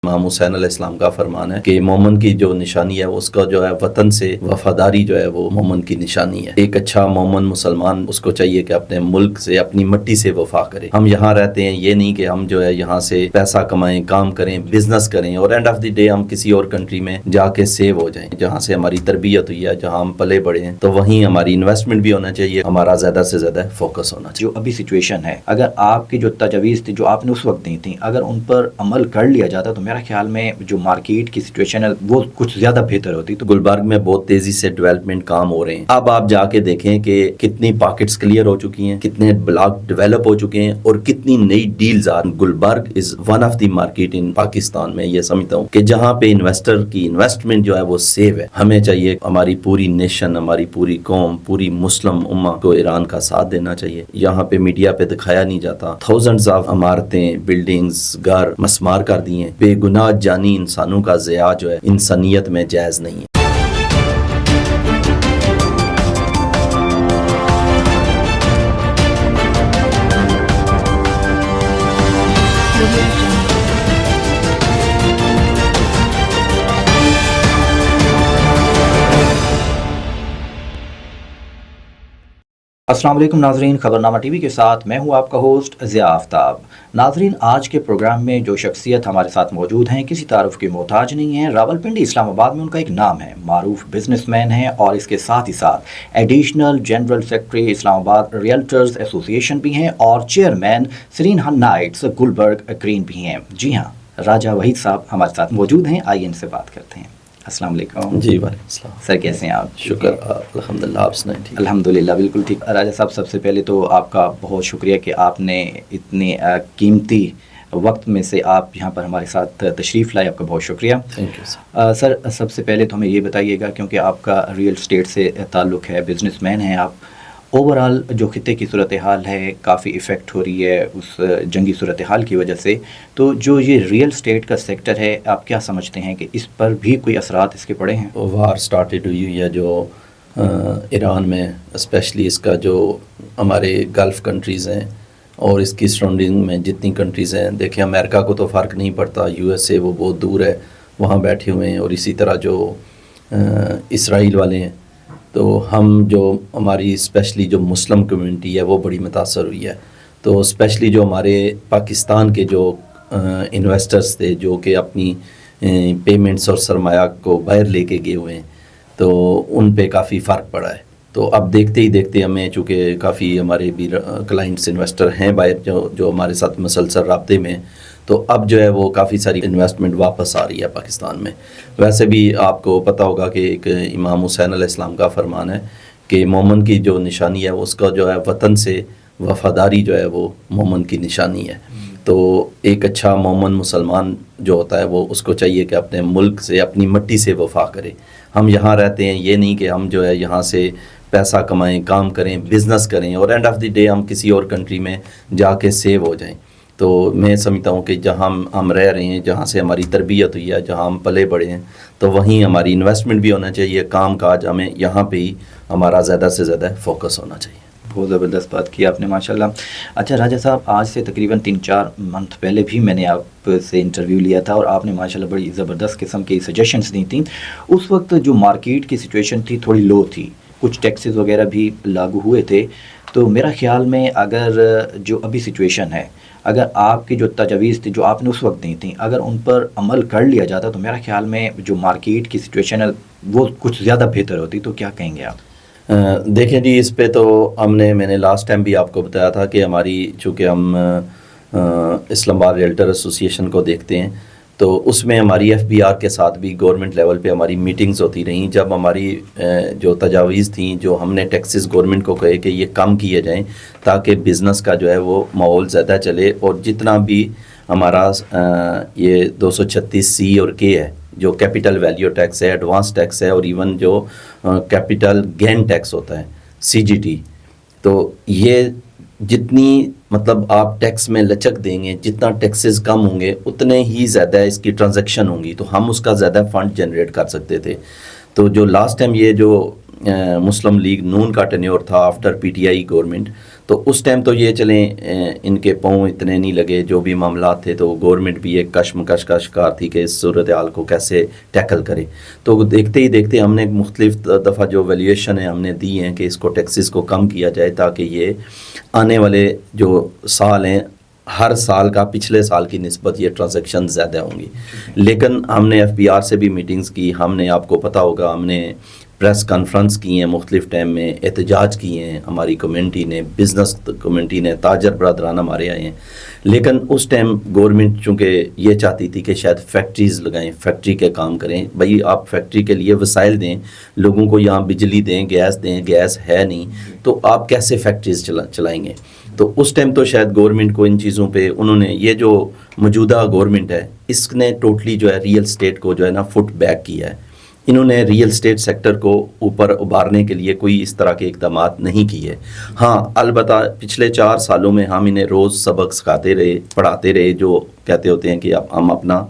امام حسین علیہ السلام کا فرمان ہے کہ مومن کی جو نشانی ہے اس کا جو ہے وطن سے وفاداری جو ہے وہ مومن کی نشانی ہے۔ ایک اچھا مومن مسلمان اس کو چاہیے کہ اپنے ملک سے اپنی مٹی سے وفا کرے۔ ہم یہاں رہتے ہیں، یہ نہیں کہ ہم جو ہے یہاں سے پیسہ کمائیں، کام کریں، بزنس کریں اور اینڈ آف دی ڈے ہم کسی اور کنٹری میں جا کے سیو ہو جائیں۔ جہاں سے ہماری تربیت ہوئی ہے، جہاں ہم پلے بڑے ہیں، تو وہیں ہماری انویسٹمنٹ بھی ہونا چاہیے، ہمارا زیادہ سے زیادہ فوکس ہونا چاہیے۔ جو ابھی سچویشن ہے، اگر آپ کی جو تجاویز تھی جو آپ نے اس وقت دی تھیں، اگر ان پر عمل کر لیا جاتا تو میرا خیال میں جو مارکیٹ کی سچویشن ہے وہ کچھ زیادہ بہتر ہوتی۔ تو گلبرگ میں بہت تیزی سے ڈیولپمنٹ کام ہو رہے ہیں۔ اب آپ جا کے دیکھیں کہ کتنی پاکٹس کلیئر ہو چکی ہیں، کتنے بلاک ڈیولپ ہو چکے ہیں اور کتنی نئی ڈیلز آ۔ Gulberg is one of the market in Pakistan میں یہ سمجھتا ہوں کہ جہاں پہ انویسٹر کی انویسٹمنٹ جو ہے وہ سیو ہے۔ ہمیں چاہیے ہماری پوری نیشن، ہماری پوری قوم، پوری مسلم امہ کو ایران کا ساتھ دینا چاہیے۔ یہاں پہ میڈیا پہ دکھایا نہیں جاتا، تھاؤزنڈز آف عمارتیں، بلڈنگز، گھر مسمار کر دی ہیں۔ بے گناہ جانی انسانوں کا ضیاع جو ہے انسانیت میں جائز نہیں ہے۔ السلام علیکم ناظرین، خبرنامہ ٹی وی کے ساتھ میں ہوں آپ کا ہوسٹ ضیاء آفتاب۔ ناظرین، آج کے پروگرام میں جو شخصیت ہمارے ساتھ موجود ہیں کسی تعارف کے محتاج نہیں ہیں۔ راولپنڈی اسلام آباد میں ان کا ایک نام ہے، معروف بزنس مین ہیں اور اس کے ساتھ ہی ساتھ ایڈیشنل جنرل سیکرٹری اسلام آباد ریئلٹرز ایسوسی ایشن بھی ہیں اور چیئرمین سرین ہن نائٹس گلبرگ گرین بھی ہیں۔ جی ہاں، راجہ وحید صاحب ہمارے ساتھ موجود ہیں، آئیے ان سے بات کرتے ہیں۔ السلام علیکم۔ جی وعلیکم السلام سر، کیسے ہیں آپ؟ شکر الحمدللہ، آپ سنائیں؟ ٹھیک الحمدللہ، بالکل ٹھیک۔ راجہ صاحب، سب سے پہلے تو آپ کا بہت شکریہ کہ آپ نے اتنے قیمتی وقت میں سے آپ یہاں پر ہمارے ساتھ تشریف لائے، آپ کا بہت شکریہ۔ تھینک یو سر، سب سے پہلے تو ہمیں یہ بتائیے گا، کیونکہ آپ کا ریئل اسٹیٹ سے تعلق ہے، بزنس مین ہیں آپ، اوورآل جو خطے کی صورتحال ہے کافی افیکٹ ہو رہی ہے اس جنگی صورتحال کی وجہ سے، تو جو یہ ریئل اسٹیٹ کا سیکٹر ہے، آپ کیا سمجھتے ہیں کہ اس پر بھی کوئی اثرات اس کے پڑے ہیں؟ وار سٹارٹڈ ہوئی ہے جو ایران میں، اسپیشلی اس کا جو ہمارے گلف کنٹریز ہیں اور اس کی سراؤنڈنگ میں جتنی کنٹریز ہیں، دیکھیں امریکہ کو تو فرق نہیں پڑتا، یو ایس اے وہ بہت دور ہے، وہاں بیٹھے ہوئے ہیں، اور اسی طرح جو اسرائیل والے ہیں، تو ہم جو ہماری اسپیشلی جو مسلم کمیونٹی ہے وہ بڑی متاثر ہوئی ہے۔ تو اسپیشلی جو ہمارے پاکستان کے جو انویسٹرز تھے جو کہ اپنی پیمنٹس اور سرمایہ کو باہر لے کے گئے ہوئے ہیں، تو ان پہ کافی فرق پڑا ہے۔ تو اب دیکھتے ہی دیکھتے ہمیں، چونکہ کافی ہمارے بھی کلائنٹس انویسٹر ہیں باہر جو ہمارے ساتھ مسلسل رابطے میں، تو اب جو ہے وہ کافی ساری انویسٹمنٹ واپس آ رہی ہے پاکستان میں۔ ویسے بھی آپ کو پتہ ہوگا کہ ایک امام حسین علیہ السلام کا فرمان ہے کہ مومن کی جو نشانی ہے اس کا جو ہے وطن سے وفاداری جو ہے وہ مومن کی نشانی ہے۔ تو ایک اچھا مومن مسلمان جو ہوتا ہے وہ اس کو چاہیے کہ اپنے ملک سے اپنی مٹی سے وفا کرے۔ ہم یہاں رہتے ہیں، یہ نہیں کہ ہم جو ہے یہاں سے پیسہ کمائیں، کام کریں، بزنس کریں اور اینڈ آف دی ڈے ہم کسی اور کنٹری میں جا کے سیو ہو جائیں۔ تو میں سمجھتا ہوں کہ جہاں ہم رہ رہے ہیں، جہاں سے ہماری تربیت ہوئی ہے، جہاں ہم پلے بڑے ہیں، تو وہیں ہماری انویسٹمنٹ بھی ہونا چاہیے، کام کاج ہمیں یہاں پہ ہی ہمارا زیادہ سے زیادہ فوکس ہونا چاہیے۔ بہت زبردست بات کی آپ نے، ماشاءاللہ۔ اچھا راجہ صاحب، آج سے تقریباً 3-4 منتھ پہلے بھی میں نے آپ سے انٹرویو لیا تھا اور آپ نے ماشاءاللہ بڑی زبردست قسم کی سجیشنز دی تھیں۔ اس وقت جو مارکیٹ کی سچویشن تھی تھوڑی لو تھی، کچھ ٹیکسز وغیرہ بھی لاگو ہوئے تھے، تو میرا خیال میں اگر جو ابھی سچویشن ہے، اگر آپ کی جو تجاویز تھی جو آپ نے اس وقت دی تھیں، اگر ان پر عمل کر لیا جاتا تو میرا خیال میں جو مارکیٹ کی سچویشن ہے وہ کچھ زیادہ بہتر ہوتی۔ تو کیا کہیں گے آپ؟ دیکھیں جی، اس پہ تو میں نے لاسٹ ٹائم بھی آپ کو بتایا تھا کہ ہماری، چونکہ ہم اسلام آباد ریئلٹر ایسوسی ایشن کو دیکھتے ہیں، تو اس میں ہماری ایف بی آر کے ساتھ بھی گورنمنٹ لیول پہ ہماری میٹنگز ہوتی رہیں، جب ہماری جو تجاویز تھیں، جو ہم نے ٹیکسز گورنمنٹ کو کہے کہ یہ کم کیے جائیں تاکہ بزنس کا جو ہے وہ ماحول زیادہ چلے، اور جتنا بھی ہمارا یہ 236C اور K ہے، جو کیپٹل ویلیو ٹیکس ہے، ایڈوانس ٹیکس ہے، اور ایون جو کیپٹل گین ٹیکس ہوتا ہے CGT، تو یہ جتنی مطلب آپ ٹیکس میں لچک دیں گے، جتنا ٹیکسز کم ہوں گے اتنے ہی زیادہ اس کی ٹرانزیکشن ہوں گی، تو ہم اس کا زیادہ فنڈ جنریٹ کر سکتے تھے۔ تو جو لاسٹ ٹائم یہ جو مسلم لیگ نون کا ٹینیور تھا آفٹر PTI گورنمنٹ، تو اس ٹائم تو یہ چلیں ان کے پاؤں اتنے نہیں لگے، جو بھی معاملات تھے تو گورنمنٹ بھی ایک کشمکش کا شکار تھی کہ اس صورتحال کو کیسے ٹیکل کرے. تو دیکھتے ہی دیکھتے ہم نے مختلف دفعہ جو ویلیویشن ہے ہم نے دی ہیں کہ اس کو ٹیکسز کو کم کیا جائے تاکہ یہ آنے والے جو سال ہیں ہر سال کا پچھلے سال کی نسبت یہ ٹرانزیکشن زیادہ ہوں گی. لیکن ہم نے FBR سے بھی میٹنگز کی، ہم نے آپ کو پتہ ہوگا ہم نے پریس کانفرنس کی ہیں مختلف ٹائم میں، احتجاج کیے ہیں، ہماری کمیونٹی نے، بزنس کمیونٹی نے، تاجر برادران ہمارے آئے ہیں. لیکن اس ٹائم گورنمنٹ چونکہ یہ چاہتی تھی کہ شاید فیکٹریز لگائیں، فیکٹری کے کام کریں. بھائی آپ فیکٹری کے لیے وسائل دیں، لوگوں کو یہاں بجلی دیں، گیس ہے نہیں، تو آپ کیسے فیکٹریز چلائیں گے؟ تو اس ٹائم تو شاید گورنمنٹ کو ان چیزوں پہ انہوں نے، یہ جو موجودہ گورنمنٹ ہے اس نے ٹوٹلی جو ہے ریئل اسٹیٹ کو جو ہے نا فٹ بیک کیا ہے. انہوں نے ریئل اسٹیٹ سیکٹر کو اوپر ابھارنے کے لیے کوئی اس طرح کے اقدامات نہیں کیے. ہاں البتہ پچھلے 4 سالوں میں ہم انہیں روز سبق سکھاتے رہے، پڑھاتے رہے، جو کہتے ہوتے ہیں کہ ہم اپنا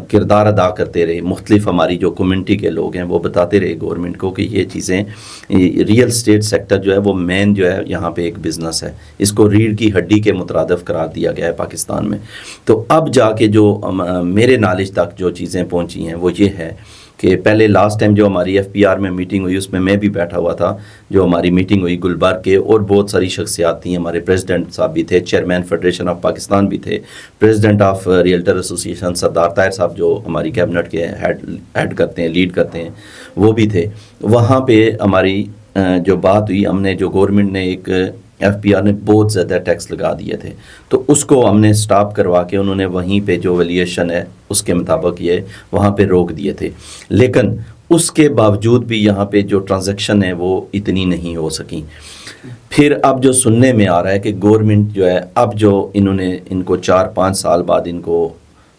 کردار ادا کرتے رہے. مختلف ہماری جو کمیونٹی کے لوگ ہیں وہ بتاتے رہے گورنمنٹ کو کہ یہ چیزیں، ریئل اسٹیٹ سیکٹر جو ہے وہ مین جو ہے یہاں پہ ایک بزنس ہے، اس کو ریڑھ کی ہڈی کے مترادف قرار دیا گیا ہے پاکستان میں. تو اب جا کے جو میرے نالج تک جو چیزیں پہنچی ہیں وہ یہ ہے کہ پہلے لاسٹ ٹائم جو ہماری FBR میں میٹنگ ہوئی اس میں بھی بیٹھا ہوا تھا. جو ہماری میٹنگ ہوئی گلبرگ کے، اور بہت ساری شخصیات تھیں، ہمارے پریزیڈنٹ صاحب بھی تھے، چیئرمین فیڈریشن آف پاکستان بھی تھے، پریزیڈنٹ آف ریئلٹر ایسوسی ایشن سردار طاہر صاحب جو ہماری کیبنٹ کے ہیڈ کرتے ہیں، لیڈ کرتے ہیں، وہ بھی تھے. وہاں پہ ہماری جو بات ہوئی، ہم نے جو گورنمنٹ نے ایک FBR نے بہت زیادہ ٹیکس لگا دیے تھے، تو اس کو ہم نے سٹاپ کروا کے انہوں نے وہیں پہ جو ویلیویشن ہے اس کے مطابق یہ وہاں پہ روک دیے تھے. لیکن اس کے باوجود بھی یہاں پہ جو ٹرانزیکشن ہے وہ اتنی نہیں ہو سکی. پھر اب جو سننے میں آ رہا ہے کہ گورنمنٹ جو ہے اب جو انہوں نے ان کو 4-5 سال بعد ان کو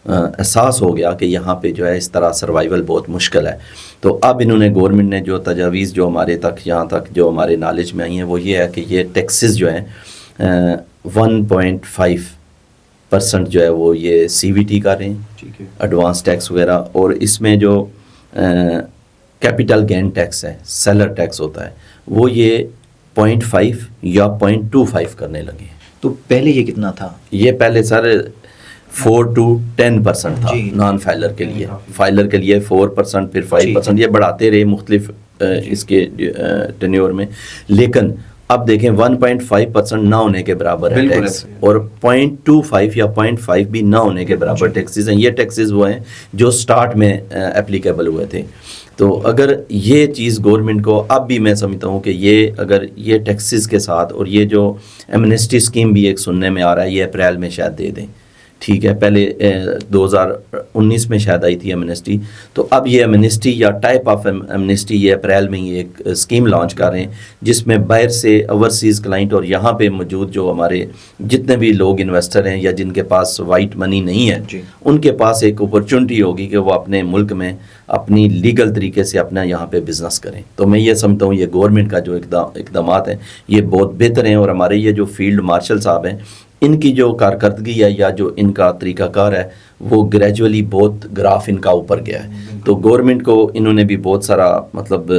احساس ہو گیا کہ یہاں پہ جو ہے اس طرح سروائیول بہت مشکل ہے، تو اب انہوں نے گورنمنٹ نے جو تجاویز جو ہمارے تک یہاں تک جو ہمارے نالج میں آئی ہیں وہ یہ ہے کہ یہ ٹیکسز جو ہیں 1.5% جو ہے وہ یہ CVT کر رہے ہیں، ایڈوانس ٹیکس وغیرہ، اور اس میں جو کیپٹل گین ٹیکس ہے، سیلر ٹیکس ہوتا ہے، وہ یہ 0.5 یا 0.25 کرنے لگے ہیں. تو پہلے یہ کتنا تھا؟ یہ پہلے سر 4 to 10% تھا نان فائلر کے لیے، فائلر کے لیے 4%، پھر 5%، یہ بڑھاتے رہے مختلف اس کے ٹینیور میں. لیکن اب دیکھیں 1.5% نہ ہونے کے برابر ہے ٹیکس، اور 0.25 یا 0.5 بھی نہ ہونے کے برابر ٹیکسز ہیں. یہ ٹیکسز وہ ہیں جو سٹارٹ میں اپلیکیبل ہوئے تھے. تو اگر یہ چیز گورنمنٹ کو، اب بھی میں سمجھتا ہوں کہ یہ اگر یہ ٹیکسز کے ساتھ، اور یہ جو ایمنسٹی اسکیم بھی ایک سننے میں آ رہا ہے یہ اپریل میں شاید دے دیں، ٹھیک ہے، پہلے 2019 میں شاید آئی تھی ایمنسٹی، تو اب یہ ایمنسٹی یا ٹائپ آف ایمنسٹی یہ اپریل میں یہ ایک اسکیم لانچ کر رہے ہیں جس میں باہر سے اوورسیز کلائنٹ اور یہاں پہ موجود جو ہمارے جتنے بھی لوگ انویسٹر ہیں یا جن کے پاس وائٹ منی نہیں ہے، ان کے پاس ایک اپرچونٹی ہوگی کہ وہ اپنے ملک میں اپنی لیگل طریقے سے اپنا یہاں پہ بزنس کریں. تو میں یہ سمجھتا ہوں یہ گورنمنٹ کا جو اقدامات ہیں یہ بہت بہتر ہیں، اور ہمارے یہ جو فیلڈ مارشل صاحب ہیں ان کی جو کارکردگی ہے یا جو ان کا طریقہ کار ہے وہ گریجولی بہت گراف ان کا اوپر گیا ہے. تو گورنمنٹ کو انہوں نے بھی بہت سارا مطلب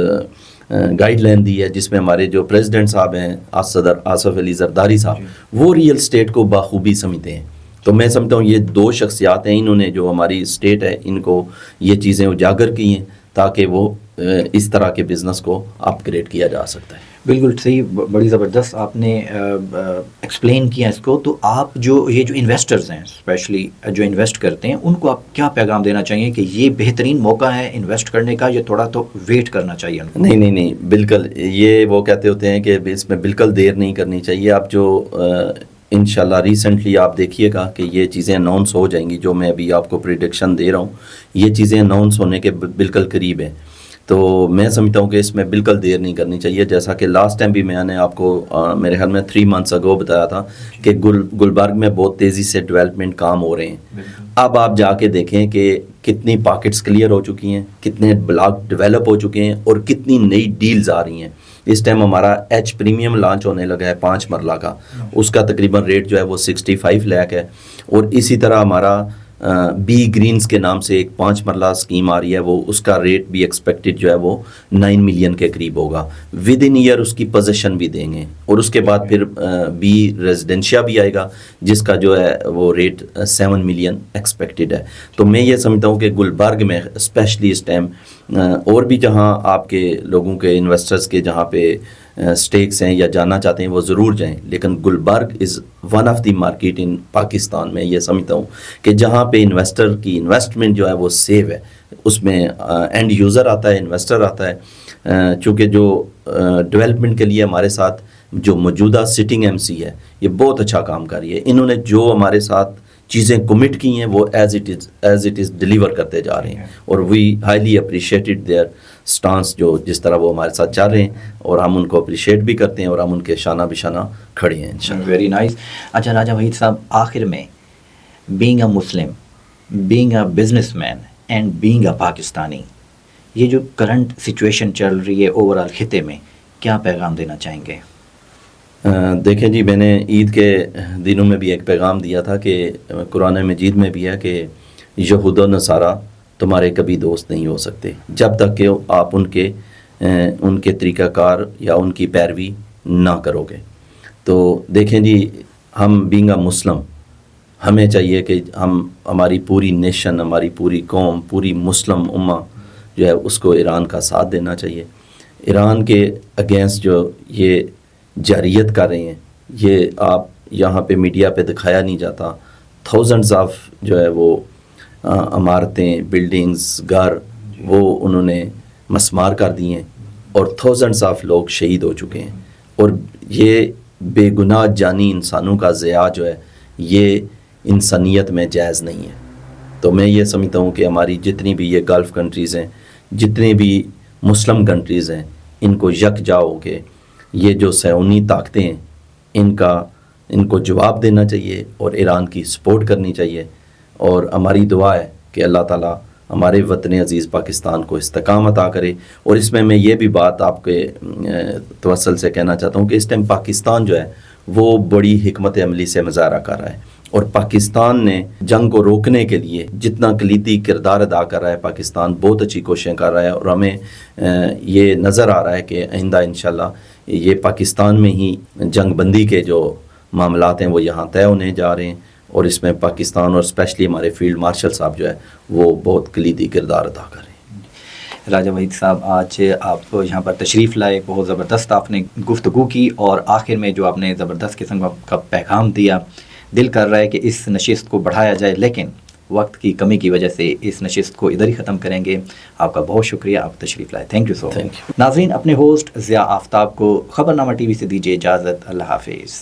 گائیڈ لائن دی ہے، جس میں ہمارے جو پریزیڈنٹ صاحب ہیں صدر آصف علی زرداری صاحب، وہ ریئل اسٹیٹ کو بخوبی سمجھتے ہیں. تو میں سمجھتا ہوں یہ 2 شخصیات ہیں، انہوں نے جو ہماری اسٹیٹ ہے ان کو یہ چیزیں اجاگر کی ہیں تاکہ وہ اس طرح کے بزنس کو اپ گریڈ کیا جا سکتا ہے. بالکل صحیح، بڑی زبردست آپ نے ایکسپلین کیا اس کو. تو آپ یہ جو انویسٹرز ہیں اسپیشلی جو انویسٹ کرتے ہیں ان کو آپ کیا پیغام دینا چاہیے کہ یہ بہترین موقع ہے انویسٹ کرنے کا، یہ تھوڑا تو ویٹ کرنا چاہیے ان کو؟ نہیں بالکل، یہ وہ کہتے ہوتے ہیں کہ اس میں بالکل دیر نہیں کرنی چاہیے. آپ جو انشاءاللہ ریسنٹلی آپ دیکھیے گا کہ یہ چیزیں اناؤنس ہو جائیں گی، جو میں ابھی آپ کو پریڈکشن دے رہا ہوں یہ چیزیں اناؤنس ہونے کے بالکل قریب ہیں. تو میں سمجھتا ہوں کہ اس میں بالکل دیر نہیں کرنی چاہیے. جیسا کہ لاسٹ ٹائم بھی میں نے آپ کو میرے خیال میں 3 months اگو بتایا تھا کہ گلبرگ میں بہت تیزی سے ڈیولپمنٹ کام ہو رہے ہیں. اب آپ جا کے دیکھیں کہ کتنی پاکٹس کلیئر ہو چکی ہیں، کتنے بلاک ڈیولپ ہو چکے ہیں، اور کتنی نئی ڈیلز آ رہی ہیں. اس ٹائم ہمارا ایچ پریمیم لانچ ہونے لگا ہے 5 مرلہ کا، اس کا تقریباً ریٹ جو ہے وہ 65 لاکھ ہے. اور اسی طرح ہمارا بی گرینز کے نام سے ایک 5 مرلہ اسکیم آ رہی ہے، وہ اس کا ریٹ بھی ایکسپیکٹڈ جو ہے وہ 9 ملین کے قریب ہوگا. ود ان ایئر اس کی پوزیشن بھی دیں گے، اور اس کے بعد پھر بی ریزیڈنشیا بھی آئے گا جس کا جو ہے وہ ریٹ 7 ملین ایکسپیکٹڈ ہے. تو میں یہ سمجھتا ہوں کہ گلبرگ میں اسپیشلی اس ٹائم اور بھی جہاں آپ کے لوگوں کے انویسٹرز کے جہاں پہ سٹیکس ہیں یا جانا چاہتے ہیں وہ ضرور جائیں، لیکن Gulberg is one of the market in Pakistan. میں یہ سمجھتا ہوں کہ جہاں پہ انویسٹر کی انویسٹمنٹ جو ہے وہ سیو ہے، اس میں اینڈ یوزر آتا ہے، انویسٹر آتا ہے. چونکہ جو ڈیولپمنٹ کے لیے ہمارے ساتھ جو موجودہ سٹنگ ایم سی ہے یہ بہت اچھا کام کر رہی ہے. انہوں نے جو ہمارے ساتھ چیزیں کمٹ کی ہیں وہ ایز اٹ از ڈیلیور کرتے جا رہے ہیں، اور وی ہائیلی اپریشیٹڈ دیئر سٹانس، جو جس طرح وہ ہمارے ساتھ چل رہے ہیں، اور ہم ان کو اپریشیٹ بھی کرتے ہیں اور ہم ان کے شانہ بشانہ کھڑے ہیں انشاءاللہ. Very nice. اچھا راجہ وحید صاحب، آخر میں being a Muslim, being a business man and being a Pakistani, یہ جو کرنٹ سچویشن چل رہی ہے اوور آل خطے میں، کیا پیغام دینا چاہیں گے؟ دیکھیں جی، میں نے عید کے دنوں میں بھی ایک پیغام دیا تھا کہ قرآن مجید میں بھی ہے کہ یہود و نصارہ تمہارے کبھی دوست نہیں ہو سکتے جب تک کہ آپ ان کے طریقہ کار یا ان کی پیروی نہ کرو گے. تو دیکھیں جی، ہم بینگ اے مسلم، ہمیں چاہیے کہ ہماری پوری نیشن، ہماری پوری قوم، پوری مسلم امہ جو ہے اس کو ایران کا ساتھ دینا چاہیے. ایران کے اگینسٹ جو یہ جارحیت کر رہے ہیں، یہ آپ یہاں پہ میڈیا پہ دکھایا نہیں جاتا. تھاؤزنڈز آف جو ہے وہ عمارتیں، بلڈنگز، گھر وہ انہوں نے مسمار کر دی ہیں، اور تھاؤزنڈز آف لوگ شہید ہو چکے ہیں. اور یہ بے گناہ جانی انسانوں کا ضیاع جو ہے یہ انسانیت میں جائز نہیں ہے. تو میں یہ سمجھتا ہوں کہ ہماری جتنی بھی یہ گلف کنٹریز ہیں، جتنی بھی مسلم کنٹریز ہیں، ان کو یکجا ہو کے یہ جو صہیونی طاقتیں ہیں ان کو جواب دینا چاہیے اور ایران کی سپورٹ کرنی چاہیے. اور ہماری دعا ہے کہ اللہ تعالیٰ ہمارے وطن عزیز پاکستان کو استحکام عطا کرے. اور اس میں یہ بھی بات آپ کے توسل سے کہنا چاہتا ہوں کہ اس ٹائم پاکستان جو ہے وہ بڑی حکمت عملی سے مظاہرہ کر رہا ہے، اور پاکستان نے جنگ کو روکنے کے لیے جتنا کلیدی کردار ادا کر رہا ہے، پاکستان بہت اچھی کوششیں کر رہا ہے. اور ہمیں یہ نظر آ رہا ہے کہ آئندہ انشاءاللہ یہ پاکستان میں ہی جنگ بندی کے جو معاملات ہیں وہ یہاں طے ہونے جا رہے ہیں، اور اس میں پاکستان اور اسپیشلی ہمارے فیلڈ مارشل صاحب جو ہے وہ بہت کلیدی کردار ادا کر رہے ہیں. راجہ وحید صاحب، آج آپ یہاں پر تشریف لائے، بہت زبردست آپ نے گفتگو کی، اور آخر میں جو آپ نے زبردست قسم کا پیغام دیا، دل کر رہا ہے کہ اس نشست کو بڑھایا جائے، لیکن وقت کی کمی کی وجہ سے اس نشست کو ادھر ہی ختم کریں گے. آپ کا بہت شکریہ، آپ تشریف لائے. تھینک یو سو مچ. ناظرین، اپنے ہوسٹ ضیاء آفتاب کو خبرنامہ ٹی وی سے دیجیے اجازت. اللہ حافظ.